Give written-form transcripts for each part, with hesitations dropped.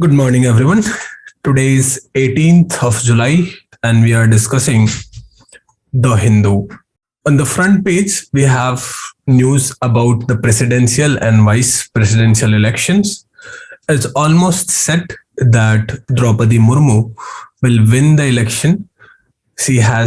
Good morning, everyone. Today is 18th of July, and we are discussing The Hindu. On the front page, we have news about the presidential and vice presidential elections. It's almost set that Draupadi Murmu will win the election. I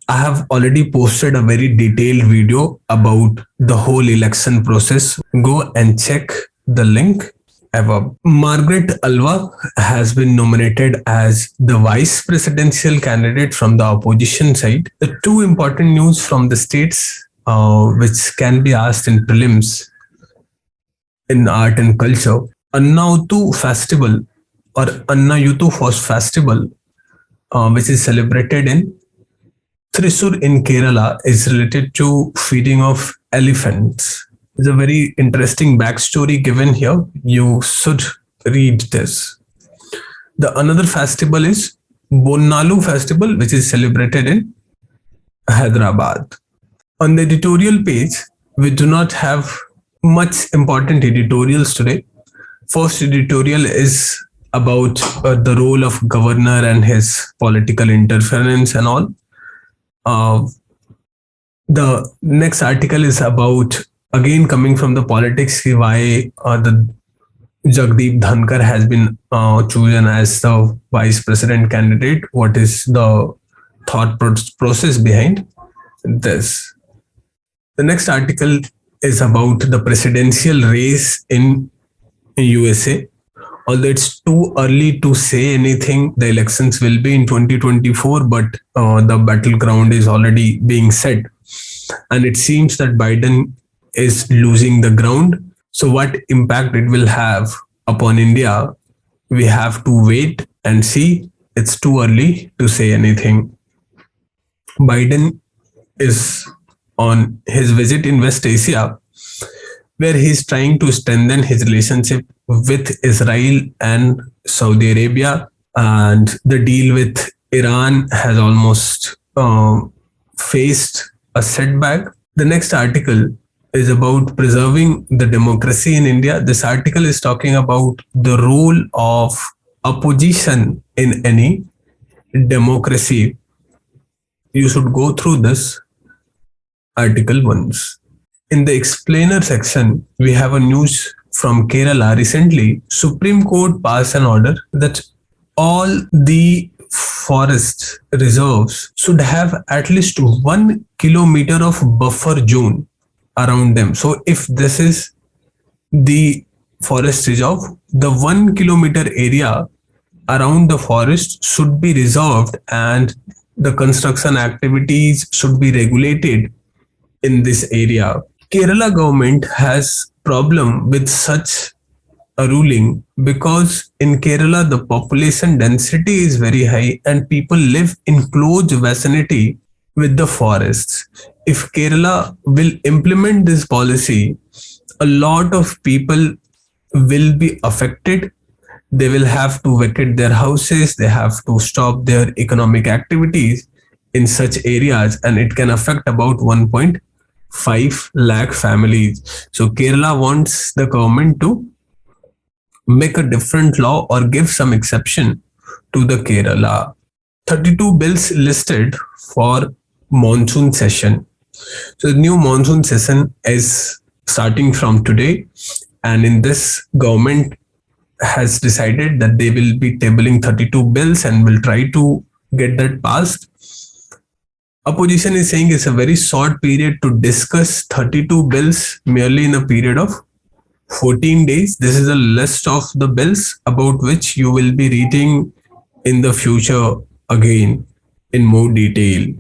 have already posted a very detailed video about the whole election process. Go and check the link above. Margaret Alva has been nominated as the vice presidential candidate from the opposition side. The two important news from the states which can be asked in prelims in art and culture. Annautu festival or Annayutu festival, which is celebrated in Thrissur in Kerala, is related to feeding of elephants. There's a very interesting backstory given here. You should read this. The another festival is Bonnalu festival, which is celebrated in Hyderabad. On the editorial page, we do not have much important editorials today. First editorial is about the role of governor and his political interference and all. The next article is about, again coming from the politics, why the Jagdeep Dhankar has been chosen as the vice president candidate. What is the process behind this? The next article is about the presidential race in USA. Although it's too early to say anything, the elections will be in 2024, but the battleground is already being set. And it seems that Biden is losing the ground. So what impact it will have upon India, we have to wait and see. It's too early to say anything. Biden is on his visit in West Asia, where he's trying to strengthen his relationship with Israel and Saudi Arabia. And the deal with Iran has almost faced a setback. The next article is about preserving the democracy in India. This article is talking about the role of opposition in any democracy. You should go through this article once. In the explainer section, we have a news from Kerala. Recently, Supreme Court passed an order that all the forest reserves should have at least 1 kilometer of buffer zone around them. So if this is the forest reserve, the 1 kilometer area around the forest should be reserved and the construction activities should be regulated in this area. Kerala government has problem with such a ruling because in Kerala the population density is very high and people live in close vicinity with the forests. If Kerala will implement this policy, a lot of people will be affected. They will have to vacate their houses, they have to stop their economic activities in such areas, and it can affect about 1.5 lakh families. So Kerala wants the government to make a different law or give some exception to the Kerala. 32 bills listed for monsoon session. So the new monsoon session is starting from today, and in this government has decided that they will be tabling 32 bills and will try to get that passed. Opposition is saying it's a very short period to discuss 32 bills merely in a period of 14 days. This is a list of the bills about which you will be reading in the future again in more detail.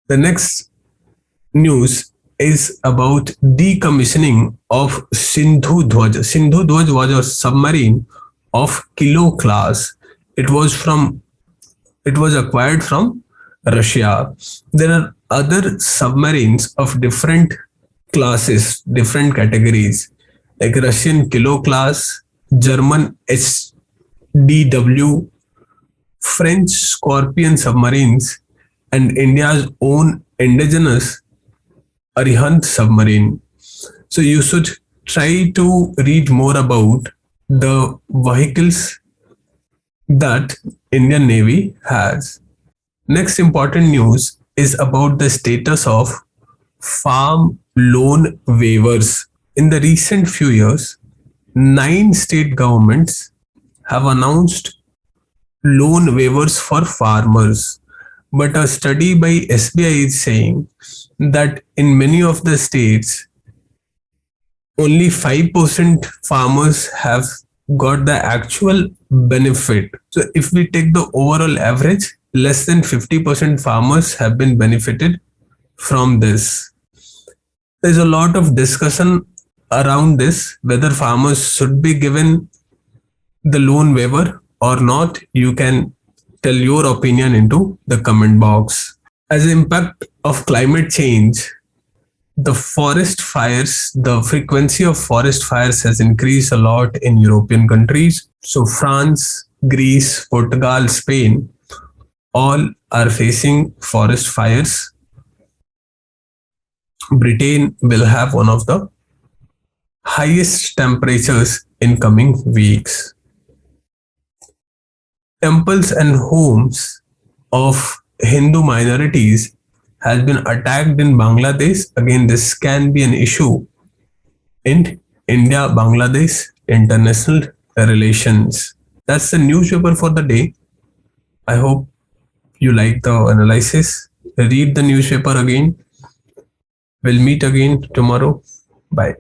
The next news is about decommissioning of Sindhu Dwaj. Sindhu Dwaj was a submarine of Kilo class. It was acquired from Russia. There are other submarines of different classes, different categories, like Russian Kilo class, German HDW, French Scorpion submarines, and India's own indigenous Arihant submarine. So you should try to read more about the vehicles that Indian Navy has. Next important news is about the status of farm loan waivers. In the recent few years, 9 state governments have announced loan waivers for farmers. But a study by SBI is saying that in many of the states, only 5% farmers have got the actual benefit. So if we take the overall average, less than 50% farmers have been benefited from this. There's a lot of discussion around this, whether farmers should be given the loan waiver or not. You can tell your opinion into the comment box. As the impact of climate change, the frequency of forest fires has increased a lot in European countries. So France, Greece, Portugal, Spain, all are facing forest fires. Britain will have one of the highest temperatures in coming weeks. Temples and homes of Hindu minorities has been attacked in Bangladesh. Again, this can be an issue in India Bangladesh international relations. That's the newspaper for the day. I hope you like the analysis. Read the newspaper again. We'll meet again tomorrow. Bye.